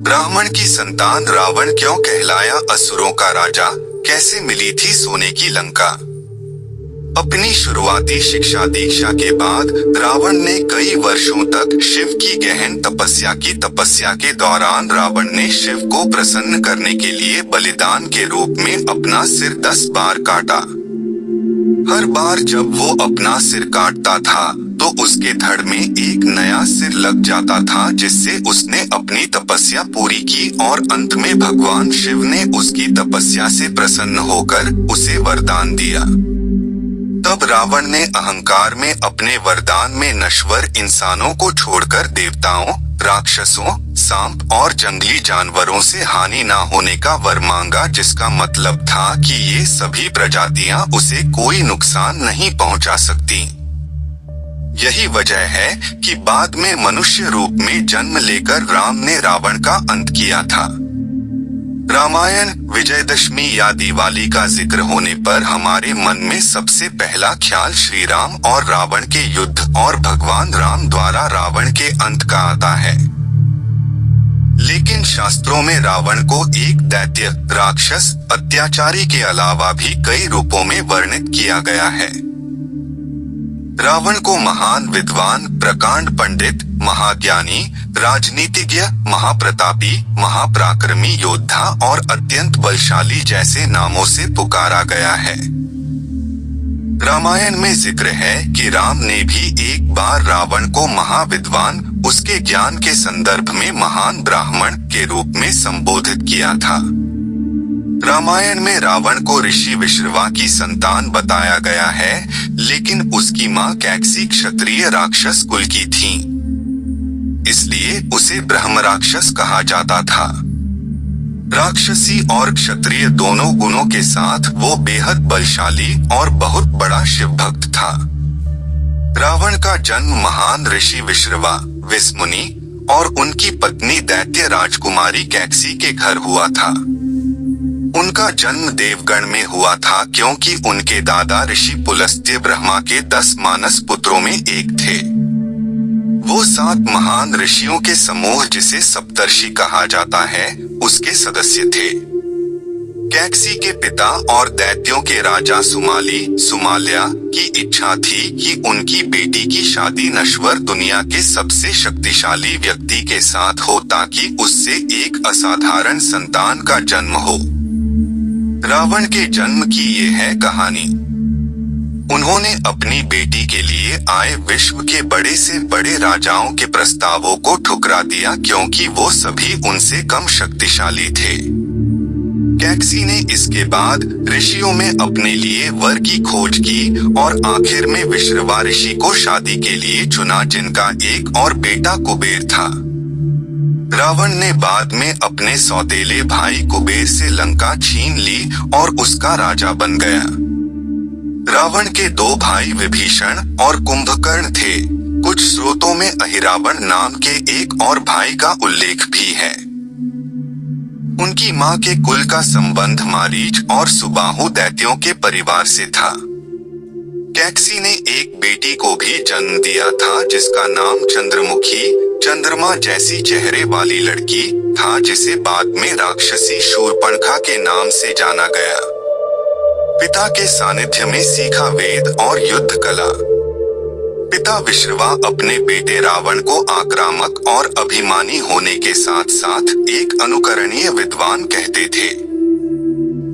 ब्राह्मण की संतान रावण क्यों कहलाया असुरों का राजा, कैसे मिली थी सोने की लंका। अपनी शुरुआती शिक्षा दीक्षा के बाद रावण ने कई वर्षों तक शिव की गहन तपस्या की। तपस्या के दौरान रावण ने शिव को प्रसन्न करने के लिए बलिदान के रूप में अपना सिर 10 बार काटा। हर बार जब वो अपना सिर काटता था तो उसके धड़ में एक नया सिर लग जाता था, जिससे उसने अपनी तपस्या पूरी की और अंत में भगवान शिव ने उसकी तपस्या से प्रसन्न होकर उसे वरदान दिया। तब रावण ने अहंकार में अपने वरदान में नश्वर इंसानों को छोड़कर देवताओं, राक्षसों, सांप और जंगली जानवरों से हानि ना होने का वर मांगा, जिसका मतलब था कि ये सभी प्रजातियां उसे कोई नुकसान नहीं पहुंचा सकती। यही वजह है कि बाद में मनुष्य रूप में जन्म लेकर राम ने रावण का अंत किया था। रामायण, विजयदशमी या दिवाली का जिक्र होने पर हमारे मन में सबसे पहला ख्याल श्री राम और रावण के युद्ध और भगवान राम द्वारा रावण के अंत का आता है। लेकिन शास्त्रों में रावण को एक दैत्य, राक्षस, अत्याचारी के अलावा भी कई रूपों में वर्णित किया गया है। रावण को महान विद्वान, प्रकांड पंडित, महाज्ञानी, राजनीतिज्ञ, महाप्रतापी, महापराक्रमी योद्धा और अत्यंत बलशाली जैसे नामों से पुकारा गया है। रामायण में जिक्र है कि राम ने भी एक बार रावण को महाविद्वान, उसके ज्ञान के संदर्भ में महान ब्राह्मण के रूप में संबोधित किया था। रामायण में रावण को ऋषि विश्रवा की संतान बताया गया है, लेकिन उसकी मां कैकसी क्षत्रिय राक्षस कुल की थी, इसलिए उसे ब्रह्म राक्षस कहा जाता था। राक्षसी और क्षत्रिय दोनों गुणों के साथ वो बेहद बलशाली और बहुत बड़ा शिव भक्त था। रावण का जन्म महान ऋषि विश्रवा, विस्मुनि और उनकी पत्नी दैत्य राजकुमारी कैकसी के घर हुआ था। उनका जन्म देवगण में हुआ था, क्योंकि उनके दादा ऋषि पुलस्त्य ब्रह्मा के 10 मानस पुत्रों में एक थे। वो 7 महान ऋषियों के समूह, जिसे सप्तर्षि कहा जाता है, उसके सदस्य थे। कैकसी के पिता और दैत्यों के राजा सुमाल्या की इच्छा थी कि उनकी बेटी की शादी नश्वर दुनिया के सबसे शक्तिशाली व्यक्ति के साथ हो, ताकि उससे एक असाधारण संतान का जन्म हो। रावण के जन्म की ये है कहानी। उन्होंने अपनी बेटी के लिए आए विश्व के बड़े से बड़े राजाओं के प्रस्तावों को ठुकरा दिया, क्योंकि वो सभी उनसे कम शक्तिशाली थे। कैकसी ने इसके बाद ऋषियों में अपने लिए वर की खोज की और आखिर में विश्रवा ऋषि को शादी के लिए चुना, जिनका एक और बेटा कुबेर था। रावण ने बाद में अपने सौतेले भाई कुबेर से लंका छीन ली और उसका राजा बन गया। रावण के 2 भाई विभीषण और कुंभकर्ण थे। कुछ स्रोतों में अहिरावण नाम के एक और भाई का उल्लेख भी है। उनकी मां के कुल का संबंध मारीच और सुबाहु दैत्यों के परिवार से था। कैकसी ने एक बेटी को भी जन्म दिया था, जिसका नाम चंद्रमुखी, चंद्रमा जैसी चेहरे वाली लड़की था, जिसे बाद में राक्षसी शूर्पणखा के नाम से जाना गया। पिता के सानिध्य में सीखा वेद और युद्ध कला। पिता विश्रवा अपने बेटे रावण को आक्रामक और अभिमानी होने के साथ साथ एक अनुकरणीय विद्वान कहते थे।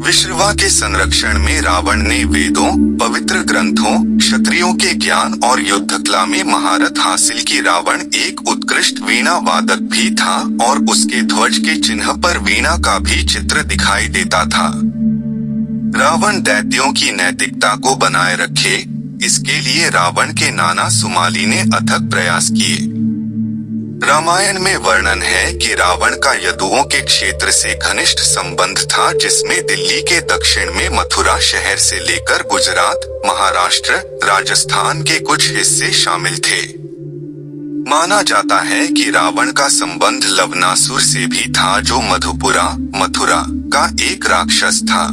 विश्रवा के संरक्षण में रावण ने वेदों, पवित्र ग्रंथों, क्षत्रियों के ज्ञान और युद्ध कला में महारत हासिल की। रावण एक उत्कृष्ट वीणा वादक भी था और उसके ध्वज के चिन्ह पर वीणा का भी चित्र दिखाई देता था। रावण दैत्यों की नैतिकता को बनाए रखे, इसके लिए रावण के नाना सुमाली ने अथक प्रयास किए। रामायण में वर्णन है कि रावण का यदुओं के क्षेत्र से घनिष्ठ संबंध था, जिसमें दिल्ली के दक्षिण में मथुरा शहर से लेकर गुजरात, महाराष्ट्र, राजस्थान के कुछ हिस्से शामिल थे। माना जाता है कि रावण का संबंध लवनासुर से भी था, जो मधुपुरा, मथुरा का एक राक्षस था।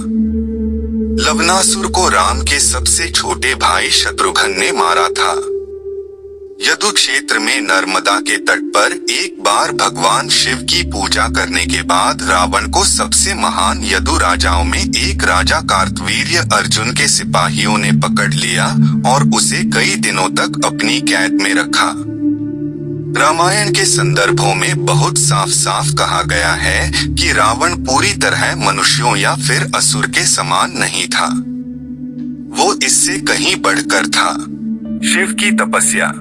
लवनासुर को राम के सबसे छोटे भाई शत्रुघ्न ने मारा था। यदु क्षेत्र में नर्मदा के तट पर एक बार भगवान शिव की पूजा करने के बाद रावण को सबसे महान यदु राजाओं में एक राजा कार्तवीर्य अर्जुन के सिपाहियों ने पकड़ लिया और उसे कई दिनों तक अपनी कैद में रखा। रामायण के संदर्भों में बहुत साफ साफ कहा गया है कि रावण पूरी तरह मनुष्यों या फिर असुर के समान नहीं था, वो इससे कहीं बढ़कर था। शिव की तपस्या।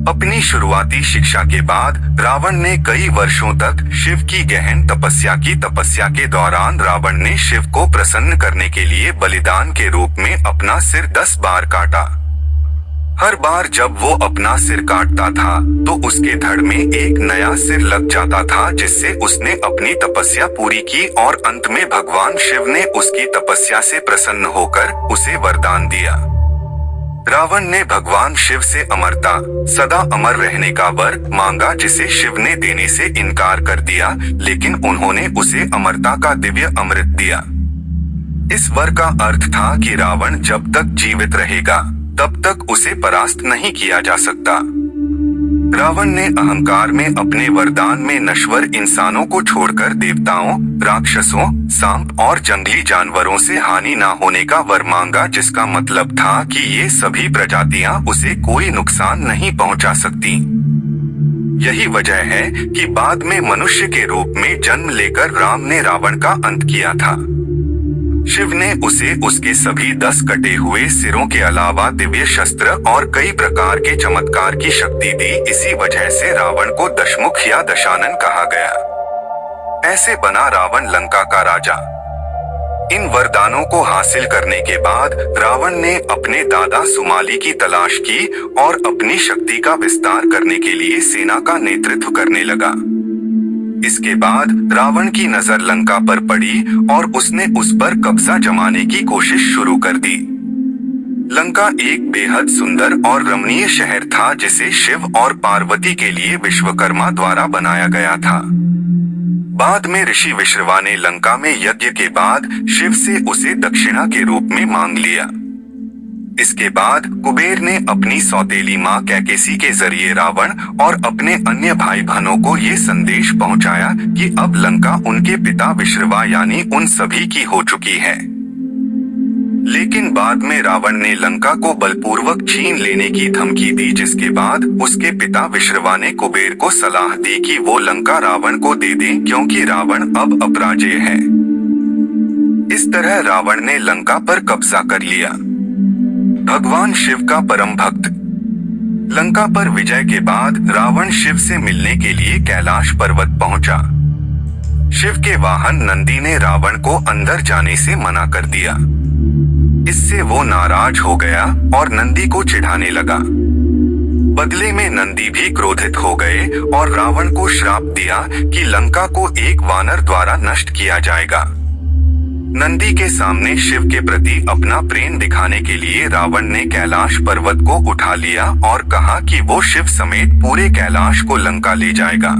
अपनी शुरुआती शिक्षा के बाद रावण ने कई वर्षों तक शिव की गहन तपस्या की। तपस्या के दौरान रावण ने शिव को प्रसन्न करने के लिए बलिदान के रूप में अपना सिर 10 बार काटा। हर बार जब वो अपना सिर काटता था तो उसके धड़ में एक नया सिर लग जाता था, जिससे उसने अपनी तपस्या पूरी की और अंत में भगवान शिव ने उसकी तपस्या से प्रसन्न होकर उसे वरदान दिया। रावण ने भगवान शिव से अमरता, सदा अमर रहने का वर मांगा, जिसे शिव ने देने से इनकार कर दिया, लेकिन उन्होंने उसे अमरता का दिव्य अमृत दिया। इस वर का अर्थ था कि रावण जब तक जीवित रहेगा तब तक उसे परास्त नहीं किया जा सकता। रावण ने अहंकार में अपने वरदान में नश्वर इंसानों को छोड़कर देवताओं, राक्षसों, सांप और जंगली जानवरों से हानि न होने का वर मांगा, जिसका मतलब था कि ये सभी प्रजातियां उसे कोई नुकसान नहीं पहुंचा सकती। यही वजह है कि बाद में मनुष्य के रूप में जन्म लेकर राम ने रावण का अंत किया था। शिव ने उसे उसके सभी 10 कटे हुए सिरों के अलावा दिव्य शस्त्र और कई प्रकार के चमत्कार की शक्ति दी। इसी वजह से रावण को दशमुख या दशानन कहा गया। ऐसे बना रावण लंका का राजा। इन वरदानों को हासिल करने के बाद रावण ने अपने दादा सुमाली की तलाश की और अपनी शक्ति का विस्तार करने के लिए सेना का नेतृत्व करने लगा। इसके बाद रावण की नजर लंका पर पड़ी और उसने उस पर कब्जा जमाने की कोशिश शुरू कर दी। लंका एक बेहद सुंदर और रमणीय शहर था, जिसे शिव और पार्वती के लिए विश्वकर्मा द्वारा बनाया गया था। बाद में ऋषि विश्रवा ने लंका में यज्ञ के बाद शिव से उसे दक्षिणा के रूप में मांग लिया। इसके बाद कुबेर ने अपनी सौतेली मां कैकेसी के जरिए रावण और अपने अन्य भाई बहनों को ये संदेश पहुंचाया कि अब लंका उनके पिता विश्रवा यानी उन सभी की हो चुकी है। लेकिन बाद में रावण ने लंका को बलपूर्वक छीन लेने की धमकी दी, जिसके बाद उसके पिता विश्रवा ने कुबेर को सलाह दी कि वो लंका रावण को दे दें, क्योंकि रावण अब अपराजेय है। इस तरह रावण ने लंका पर कब्जा कर लिया। भगवान शिव का परम भक्त। लंका पर विजय के बाद रावण शिव से मिलने के लिए कैलाश पर्वत पहुंचा। शिव के वाहन नंदी ने रावण को अंदर जाने से मना कर दिया। इससे वो नाराज हो गया और नंदी को चिढ़ाने लगा। बदले में नंदी भी क्रोधित हो गए और रावण को श्राप दिया कि लंका को एक वानर द्वारा नष्ट किया जाएगा। नंदी के सामने शिव के प्रति अपना प्रेम दिखाने के लिए रावण ने कैलाश पर्वत को उठा लिया और कहा कि वो शिव समेत पूरे कैलाश को लंका ले जाएगा।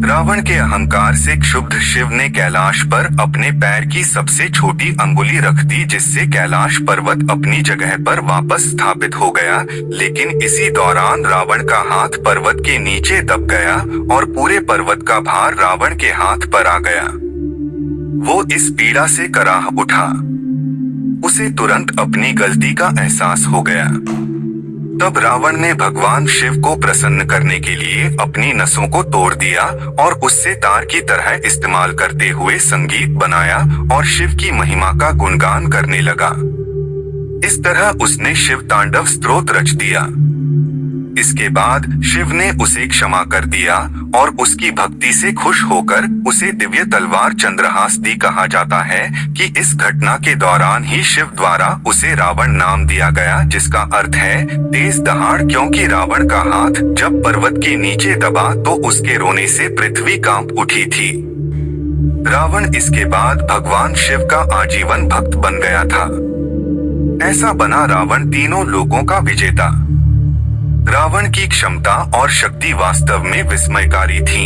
रावण के अहंकार से क्षुब्ध शिव ने कैलाश पर अपने पैर की सबसे छोटी अंगुली रख दी, जिससे कैलाश पर्वत अपनी जगह पर वापस स्थापित हो गया। लेकिन इसी दौरान रावण का हाथ पर्वत के नीचे दब गया और पूरे पर्वत का भार रावण के हाथ पर आ गया। वो इस पीड़ा से कराह उठा। उसे तुरंत अपनी गलती का एहसास हो गया। तब रावण ने भगवान शिव को प्रसन्न करने के लिए अपनी नसों को तोड़ दिया और उससे तार की तरह इस्तेमाल करते हुए संगीत बनाया और शिव की महिमा का गुणगान करने लगा। इस तरह उसने शिव तांडव स्तोत्र रच दिया। इसके बाद शिव ने उसे क्षमा कर दिया और उसकी भक्ति से खुश होकर उसे दिव्य तलवार चंद्रहास दी। कहा जाता है कि इस घटना के दौरान ही शिव द्वारा उसे रावण नाम दिया गया, जिसका अर्थ है तेज दहाड़, क्योंकि रावण का हाथ जब पर्वत के नीचे दबा तो उसके रोने से पृथ्वी कांप उठी थी। रावण इसके बाद भगवान शिव का आजीवन भक्त बन गया था। ऐसा बना रावण तीनों लोकों का विजेता। रावण की क्षमता और शक्ति वास्तव में विस्मयकारी थी।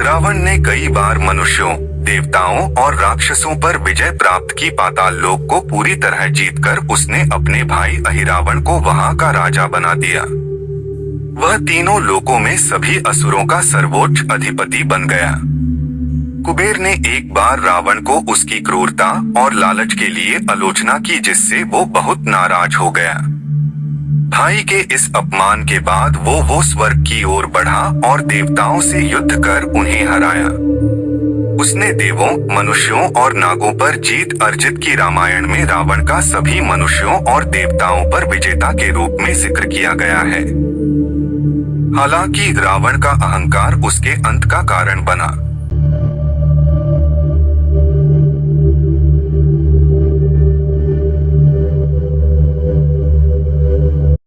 रावण ने कई बार मनुष्यों, देवताओं और राक्षसों पर विजय प्राप्त की, पाताल लोक को पूरी तरह जीतकर उसने अपने भाई अहिरावण को वहां का राजा बना दिया। वह तीनों लोकों में सभी असुरों का सर्वोच्च अधिपति बन गया। कुबेर ने एक बार रावण को उसकी क्रूरता और लालच के लिए आलोचना की, जिससे वो बहुत नाराज हो गया। भाई के इस अपमान के बाद वो स्वर्ग की ओर बढ़ा और देवताओं से युद्ध कर उन्हें हराया। उसने देवों, मनुष्यों और नागों पर जीत अर्जित की। रामायण में रावण का सभी मनुष्यों और देवताओं पर विजेता के रूप में जिक्र किया गया है। हालांकि रावण का अहंकार उसके अंत का कारण बना।